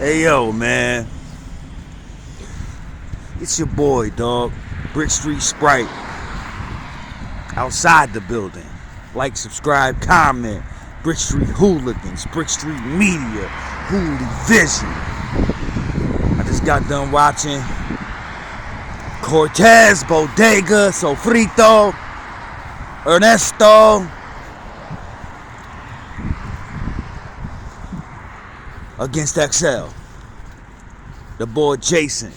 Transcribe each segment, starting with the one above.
Hey yo, man. It's your boy, dog. Brick Street Sprite. Outside the building. Like, subscribe, comment. Brick Street Hooligans. Brick Street Media. Hooli Vision. I just got done watching Cortez, Bodega, Sofrito, Ernesto against Xcel. The boy Jason.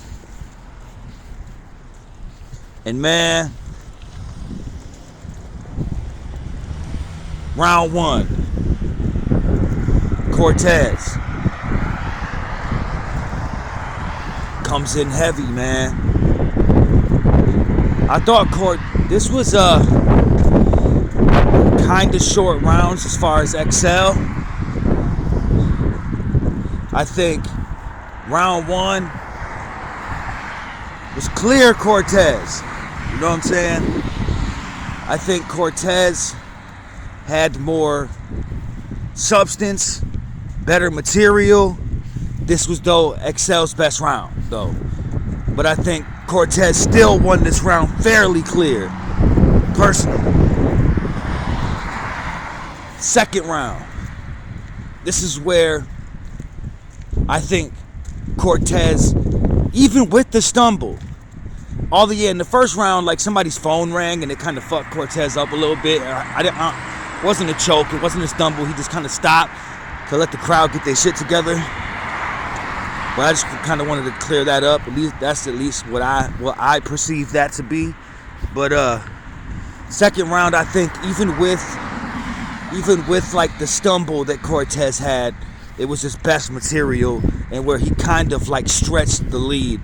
And man, round one, Cortez comes in heavy, man. I thought this was kind of short rounds as far as Xcel. I think round one was clear Cortez. You know what I'm saying? I think Cortez had more substance, better material. This was, though, Xcel's best round, though. But I think Cortez still won this round fairly clear, personally. Second round. This is where I think Cortez, even with the stumble, in the first round, like somebody's phone rang and it kind of fucked Cortez up a little bit. It wasn't a choke, it wasn't a stumble. He just kind of stopped to let the crowd get their shit together. But I just kind of wanted to clear that up. That's at least what I perceive that to be. But second round, I think even with like the stumble that Cortez had, it was his best material, and where he kind of like stretched the lead,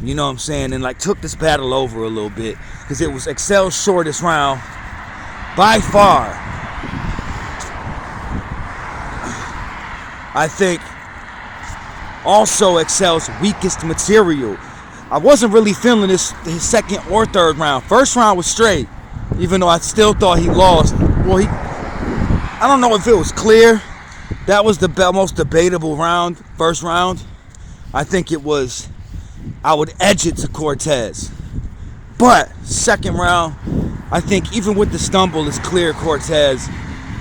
you know what I'm saying, and like took this battle over a little bit, because it was Xcel's shortest round by far. I think also Xcel's weakest material. I wasn't really feeling his second or third round. First round was straight, even though I still thought he lost. Well, I don't know if it was clear. That was the most debatable round, first round. I think it was, I would edge it to Cortez. But second round, I think even with the stumble, it's clear Cortez.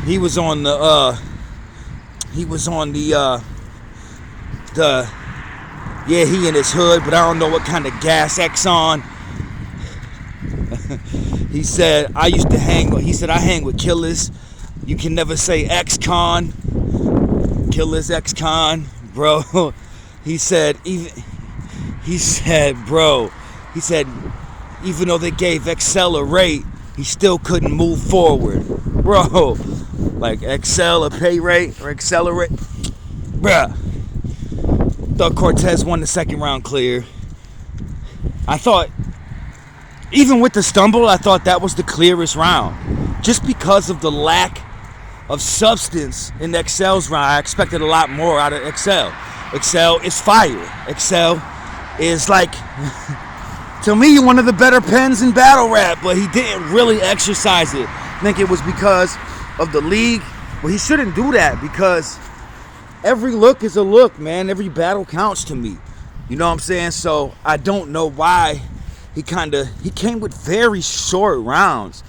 He was on the he in his hood, but I don't know what kind of gas X on. He said, I hang with killers. You can never say X-Con. Killers X-Con, bro. He said, even though they gave Xcel a rate, he still couldn't move forward. Bro, like Xcel a pay rate or accelerate. Bruh. Thought Cortez won the second round clear. I thought, even with the stumble, I thought that was the clearest round. Just because of the lack of substance in Xcel's round. I expected a lot more out of Xcel. Xcel is fire. Xcel is like, to me, one of the better pens in battle rap, but he didn't really exercise it. I think it was because of the league. Well, he shouldn't do that, because every look is a look, man. Every battle counts to me. You know what I'm saying? So I don't know why he came with very short rounds.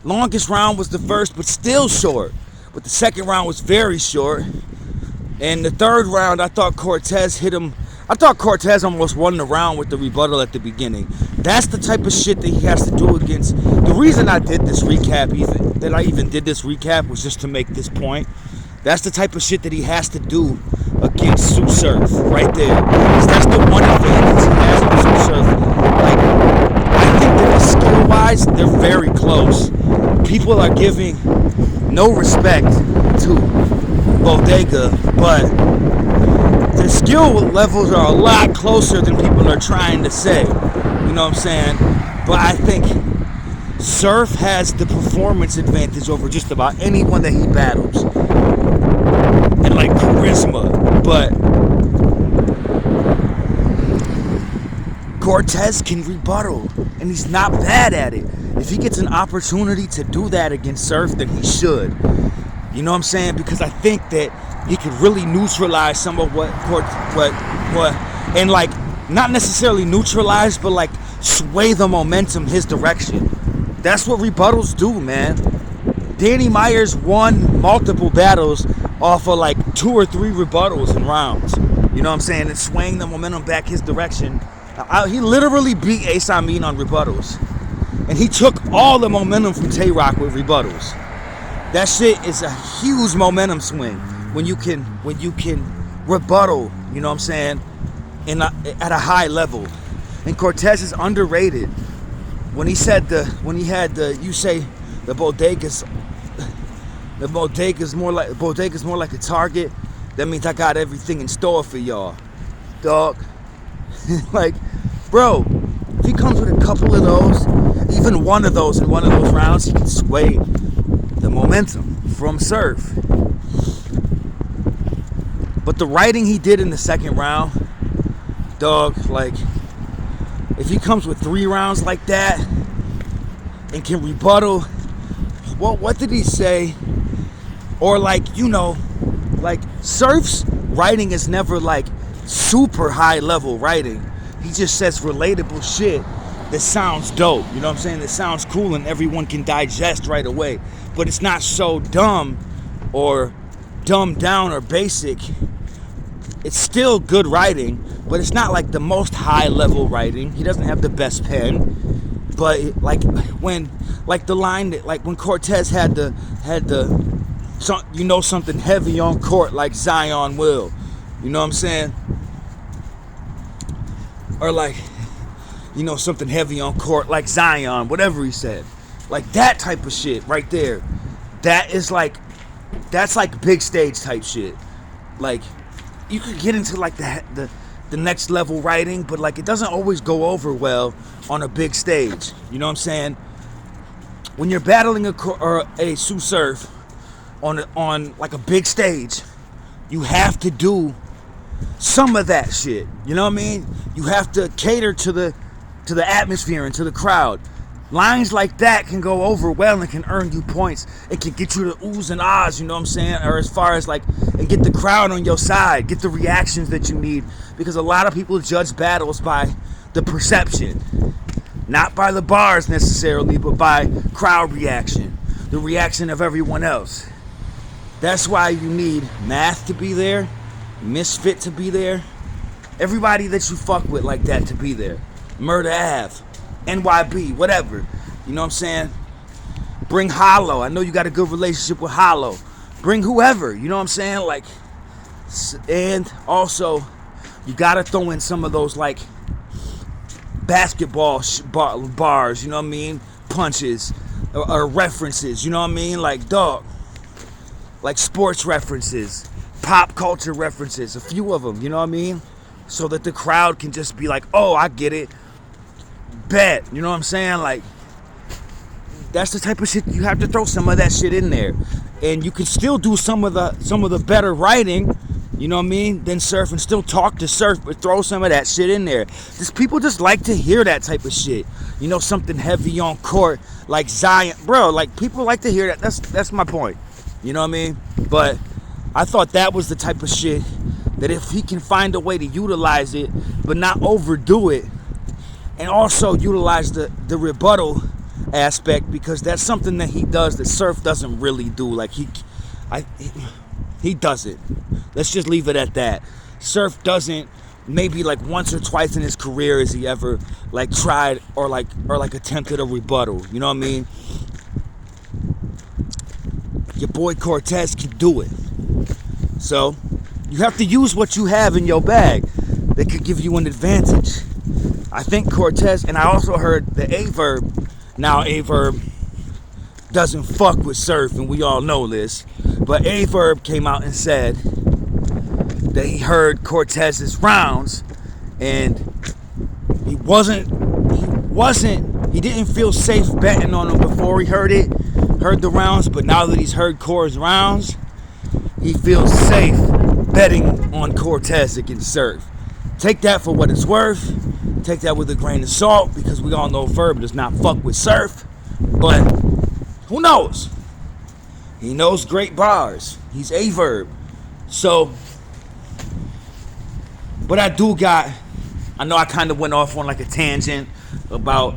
Longest round was the first, but still short. But the second round was very short. And the third round, I thought Cortez hit him. I thought Cortez almost won the round with the rebuttal at the beginning. That's the type of shit that he has to do against. The reason I did this recap, was just to make this point. That's the type of shit that he has to do against Sue Surf right there. Because that's the one advantage he has with Sue Surf. Like, I think that skill-wise, they're very close. People are giving no respect to Bodega, but the skill levels are a lot closer than people are trying to say. You know what I'm saying? But I think Surf has the performance advantage over just about anyone that he battles. And like charisma. But Cortez can rebuttal, and he's not bad at it. If he gets an opportunity to do that against Surf, then he should. You know what I'm saying? Because I think that he could really neutralize some of what, and like not necessarily neutralize, but like sway the momentum his direction. That's what rebuttals do, man. Danny Myers won multiple battles off of like 2 or 3 rebuttals in rounds. You know what I'm saying? And swaying the momentum back his direction. He literally beat Ace Amin on rebuttals. And he took all the momentum from Tay-Rock with rebuttals. That shit is a huge momentum swing when you can rebuttal, you know what I'm saying, at a high level. And Cortez is underrated. When he had you say the bodega's more like a target, that means I got everything in store for y'all, dog. Like, bro, if he comes with a couple of those, even one of those in one of those rounds, he can sway the momentum from Surf. But the writing he did in the second round, dog, like, if he comes with 3 rounds like that and can rebuttal, what did he say? Or like, you know, like Surf's writing is never like super high level writing. He just says relatable shit that sounds dope. You know what I'm saying? That sounds cool and everyone can digest right away. But it's not so dumb or dumbed down or basic. It's still good writing, but it's not like the most high level writing. He doesn't have the best pen. But like when, like the line that, like when Cortez had the you know, something heavy on court like Zion will. You know what I'm saying? Or like, you know, something heavy on court like Zion, whatever he said. Like that type of shit right there. That's like big stage type shit. Like, you could get into like the next level writing, but like it doesn't always go over well on a big stage. You know what I'm saying? When you're battling a Sue Surf on like a big stage, you have to do some of that shit. You know what I mean? You have to cater to the atmosphere and to the crowd. Lines like that can go over well and can earn you points. It can get you the oohs and ahs, you know what I'm saying? Or as far as like, and get the crowd on your side, get the reactions that you need. Because a lot of people judge battles by the perception. Not by the bars necessarily, but by crowd reaction. The reaction of everyone else. That's why you need Math to be there, Misfit to be there, everybody that you fuck with like that to be there. Murder Ave, NYB, whatever. You know what I'm saying? Bring Hollow. I know you got a good relationship with Hollow. Bring whoever, you know what I'm saying? Like, and also, you gotta throw in some of those like basketball bars, you know what I mean? Punches or references, you know what I mean? Like, dog. Like sports references, pop culture references, a few of them, you know what I mean? So that the crowd can just be like, oh, I get it. Bet, you know what I'm saying? Like, that's the type of shit you have to throw some of that shit in there. And you can still do some of the better writing, you know what I mean, than Surf, and still talk to Surf, but throw some of that shit in there. Just people just like to hear that type of shit. You know, something heavy on court like Zion. Bro, like people like to hear that. That's my point. You know what I mean? But I thought that was the type of shit that if he can find a way to utilize it, but not overdo it, and also utilize the rebuttal aspect, because that's something that he does that Surf doesn't really do. Like he does it. Let's just leave it at that. Surf doesn't. Maybe like once or twice in his career has he ever like tried or like attempted a rebuttal. You know what I mean? Your boy Cortez can do it. So you have to use what you have in your bag that could give you an advantage. I think Cortez, and I also heard the Averb. Now Averb doesn't fuck with Surf, and we all know this. But Averb came out and said that he heard Cortez's rounds, and he didn't feel safe betting on him before he heard the rounds, but now that he's heard Cor's rounds, he feels safe betting on Cortez against Surf. Take that for what it's worth. Take that with a grain of salt, because we all know Verb does not fuck with Surf. But who knows? He knows great bars. He's a verb. So, but I know I kind of went off on like a tangent about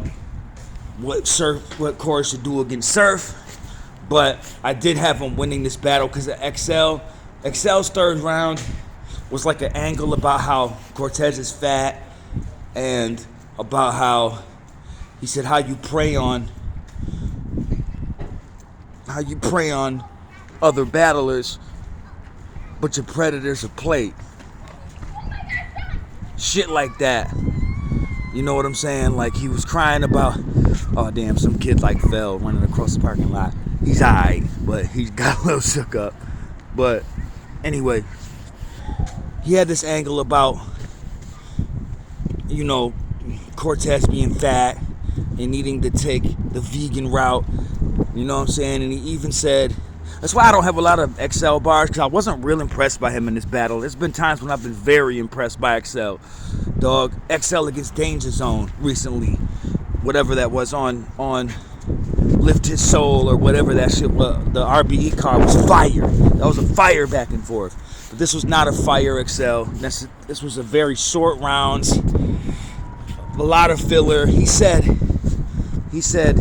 what Corey should do against Surf. But I did have him winning this battle because of Xcel. Xcel's third round was like an angle about how Cortez is fat and about how he said how you prey on other battlers, but your predators are played. Shit like that. You know what I'm saying? Like he was crying about, oh damn, some kid like fell running across the parking lot. He's alright, but he got a little shook up. But anyway, he had this angle about, you know, Cortez being fat and needing to take the vegan route. You know what I'm saying? And he even said, that's why I don't have a lot of Xcel bars, because I wasn't real impressed by him in this battle. There's been times when I've been very impressed by Xcel. Dog, Xcel against Danger Zone recently. Whatever that was on Lift His Soul or whatever that shit was. The RBE card was fire. That was a fire back and forth. But this was not a fire Xcel. This was a very short rounds. A lot of filler. He said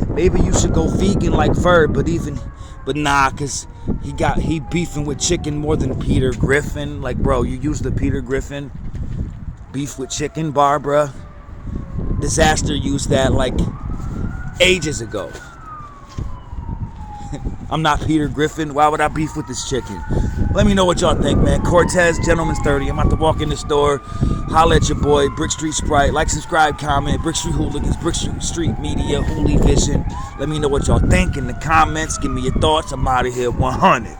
maybe you should go vegan like Verb, but nah, cause he beefing with chicken more than Peter Griffin. Like, bro, you used the Peter Griffin beef with chicken bar, bruh. Disaster used that like ages ago. I'm not Peter Griffin. Why would I beef with this chicken? Let me know what y'all think, man. Cortez, Gentleman's 30. I'm about to walk in the store. Holla at your boy, Brick Street Sprite. Like, subscribe, comment. Brick Street Hooligans, Brick Street Media, Hooli Vision. Let me know what y'all think in the comments. Give me your thoughts. I'm out of here 100.